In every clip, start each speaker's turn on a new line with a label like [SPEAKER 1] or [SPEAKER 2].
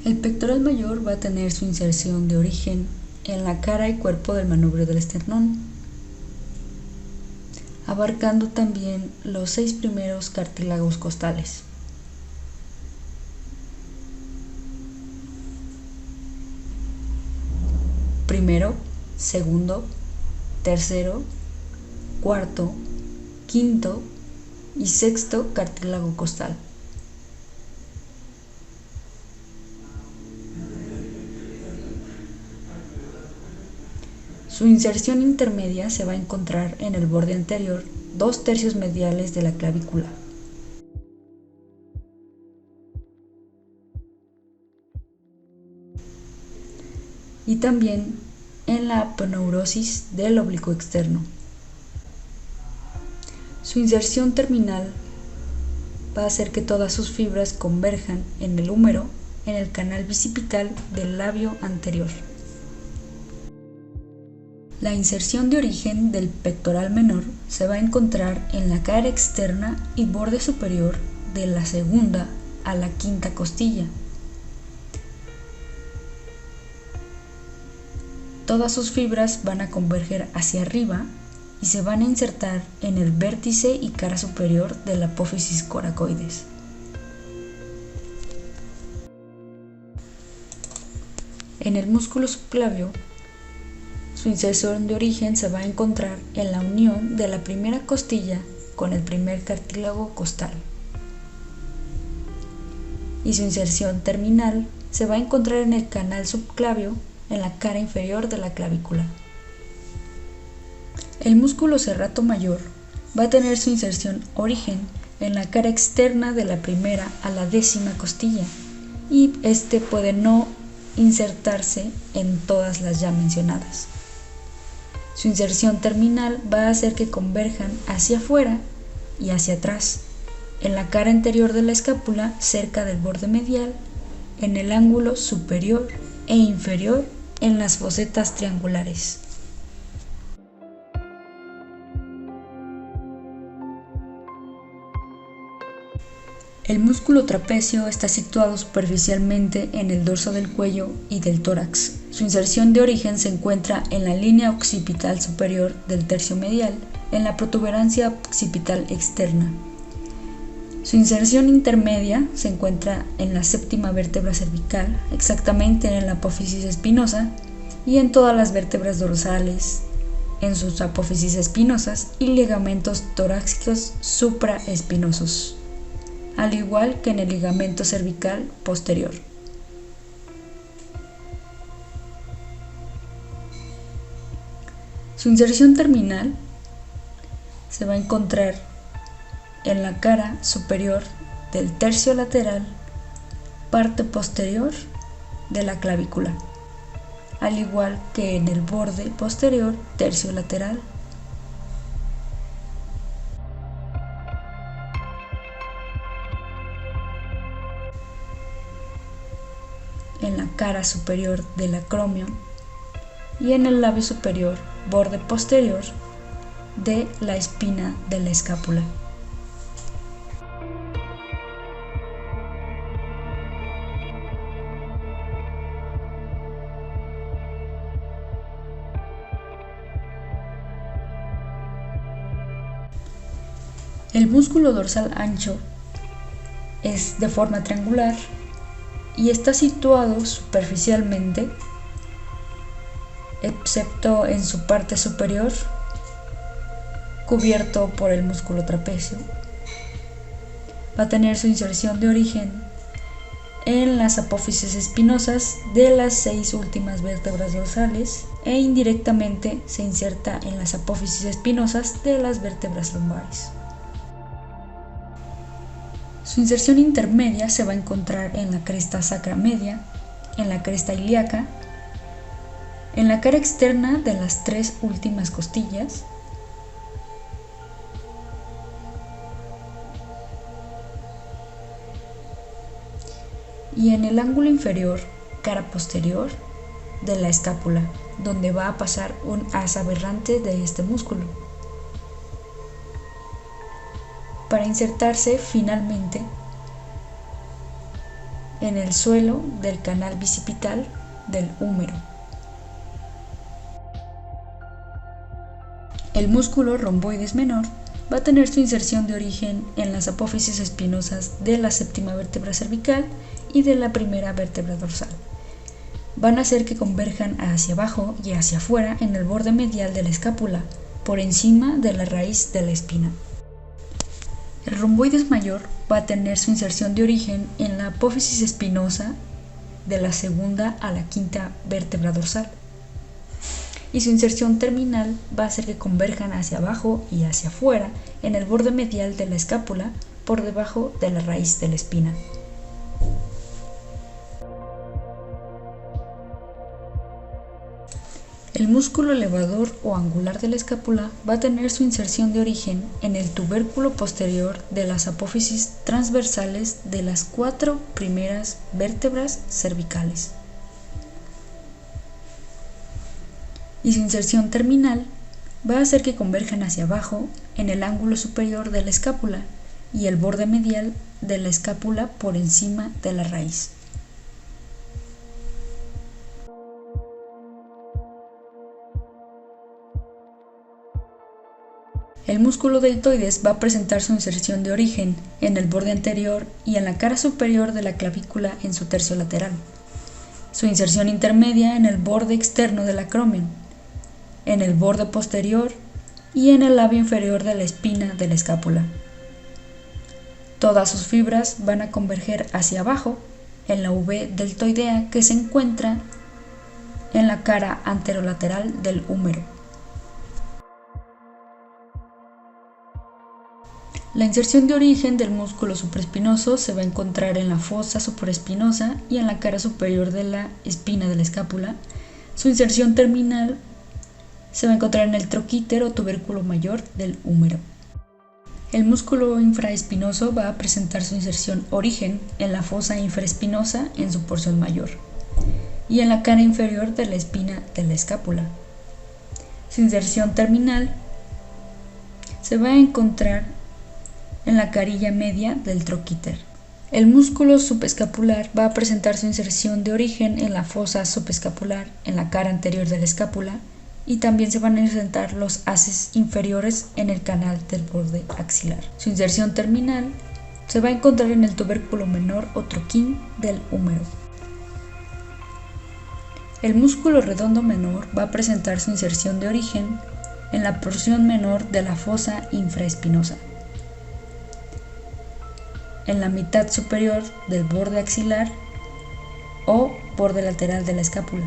[SPEAKER 1] El pectoral mayor va a tener su inserción de origen en la cara y cuerpo del manubrio del esternón, abarcando también los 6 primeros cartílagos costales. Primero, segundo, tercero, cuarto, quinto y sexto cartílago costal. Su inserción intermedia se va a encontrar en el borde anterior, 2/3 mediales de la clavícula. Y también en la aponeurosis del oblicuo externo. Su inserción terminal va a hacer que todas sus fibras converjan en el húmero, en el canal bicipital del labio anterior. La inserción de origen del pectoral menor se va a encontrar en la cara externa y borde superior de la segunda a la quinta costilla. Todas sus fibras van a converger hacia arriba y se van a insertar en el vértice y cara superior de la apófisis coracoides. En el músculo subclavio, su inserción de origen se va a encontrar en la unión de la primera costilla con el primer cartílago costal. Y su inserción terminal se va a encontrar en el canal subclavio, en la cara inferior de la clavícula. El músculo serrato mayor va a tener su inserción origen en la cara externa de la primera a la 10ª costilla y este puede no insertarse en todas las ya mencionadas. Su inserción terminal va a hacer que converjan hacia afuera y hacia atrás, en la cara anterior de la escápula, cerca del borde medial, en el ángulo superior e inferior en las fosetas triangulares. El músculo trapecio está situado superficialmente en el dorso del cuello y del tórax. Su inserción de origen se encuentra en la línea occipital superior del tercio medial, en la protuberancia occipital externa. Su inserción intermedia se encuentra en la 7ª vértebra cervical, exactamente en la apófisis espinosa, y en todas las vértebras dorsales, en sus apófisis espinosas y ligamentos torácicos supraespinosos, al igual que en el ligamento cervical posterior. Su inserción terminal se va a encontrar en la cara superior del tercio lateral, parte posterior de la clavícula, al igual que en el borde posterior, tercio lateral. En la cara superior del acromio y en el labio superior, borde posterior de la espina de la escápula. El músculo dorsal ancho es de forma triangular y está situado superficialmente, excepto en su parte superior, cubierto por el músculo trapecio. Va a tener su inserción de origen en las apófisis espinosas de las 6 últimas vértebras dorsales e indirectamente se inserta en las apófisis espinosas de las vértebras lumbares. Su inserción intermedia se va a encontrar en la cresta sacra media, en la cresta ilíaca, en la cara externa de las 3 últimas costillas, y en el ángulo inferior, cara posterior de la escápula, donde va a pasar un haz aberrante de este músculo, para insertarse finalmente en el suelo del canal bicipital del húmero. El músculo romboides menor va a tener su inserción de origen en las apófisis espinosas de la séptima vértebra cervical y de la primera vértebra dorsal. Van a hacer que converjan hacia abajo y hacia afuera en el borde medial de la escápula, por encima de la raíz de la espina. El romboides mayor va a tener su inserción de origen en la apófisis espinosa de la segunda a la quinta vértebra dorsal. Y su inserción terminal va a hacer que converjan hacia abajo y hacia afuera en el borde medial de la escápula por debajo de la raíz de la espina. El músculo elevador o angular de la escápula va a tener su inserción de origen en el tubérculo posterior de las apófisis transversales de las 4 primeras vértebras cervicales. Y su inserción terminal va a hacer que converjan hacia abajo en el ángulo superior de la escápula y el borde medial de la escápula por encima de la raíz. El músculo deltoides va a presentar su inserción de origen en el borde anterior y en la cara superior de la clavícula en su tercio lateral. Su inserción intermedia en el borde externo del acromion, en el borde posterior y en el labio inferior de la espina de la escápula. Todas sus fibras van a converger hacia abajo en la V deltoidea que se encuentra en la cara anterolateral del húmero. La inserción de origen del músculo supraespinoso se va a encontrar en la fosa supraespinosa y en la cara superior de la espina de la escápula. Su inserción terminal se va a encontrar en el troquíter o tubérculo mayor del húmero. El músculo infraespinoso va a presentar su inserción origen en la fosa infraespinosa en su porción mayor y en la cara inferior de la espina de la escápula. Su inserción terminal se va a encontrar en la carilla media del troquíter. El músculo subescapular va a presentar su inserción de origen en la fosa subescapular, en la cara anterior de la escápula, y también se van a insertar los haces inferiores en el canal del borde axilar. Su inserción terminal se va a encontrar en el tubérculo menor o troquín del húmero. El músculo redondo menor va a presentar su inserción de origen en la porción menor de la fosa infraespinosa, en la mitad superior del borde axilar o borde lateral de la escápula.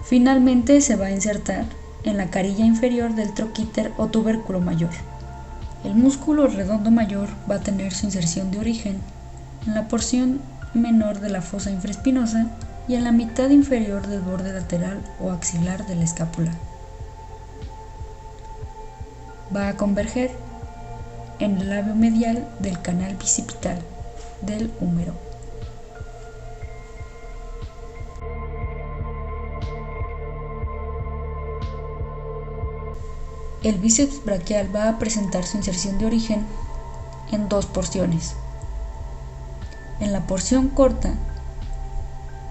[SPEAKER 1] Finalmente se va a insertar en la carilla inferior del troquíter o tubérculo mayor. El músculo redondo mayor va a tener su inserción de origen en la porción menor de la fosa infraespinosa y en la mitad inferior del borde lateral o axilar de la escápula. Va a converger en el labio medial del canal bicipital del húmero. El bíceps braquial va a presentar su inserción de origen en 2 porciones. En la porción corta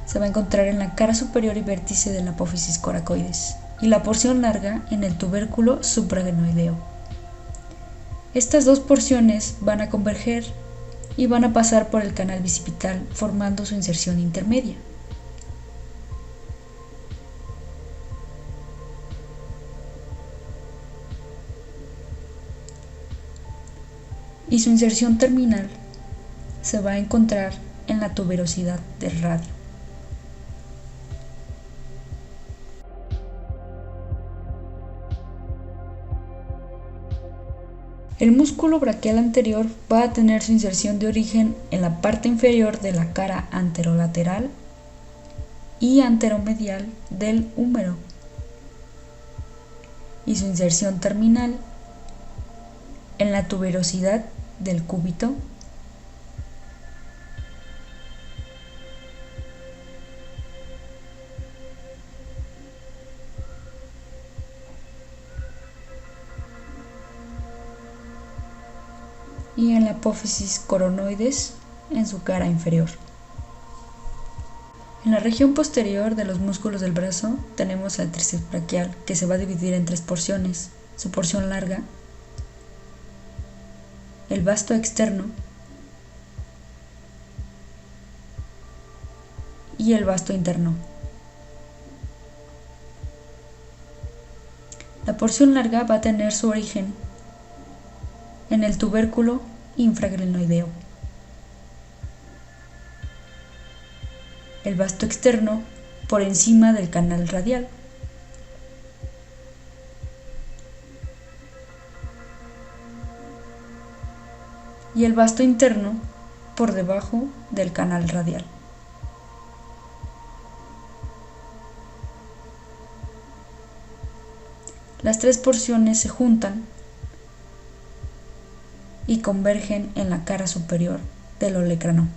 [SPEAKER 1] se va a encontrar en la cara superior y vértice de la apófisis coracoides, y la porción larga en el tubérculo supragenoideo. Estas 2 porciones van a converger y van a pasar por el canal bicipital formando su inserción intermedia. Y su inserción terminal se va a encontrar en la tuberosidad del radio. El músculo braquial anterior va a tener su inserción de origen en la parte inferior de la cara anterolateral y anteromedial del húmero, y su inserción terminal en la tuberosidad del cúbito y en la apófisis coronoides en su cara inferior. En la región posterior de los músculos del brazo tenemos el tríceps braquial, que se va a dividir en 3 porciones: su porción larga, el vasto externo y el vasto interno. La porción larga va a tener su origen en el tubérculo infraglenoideo. El vasto externo por encima del canal radial. Y el vasto interno por debajo del canal radial. Las 3 porciones se juntan y convergen en la cara superior del olecrano.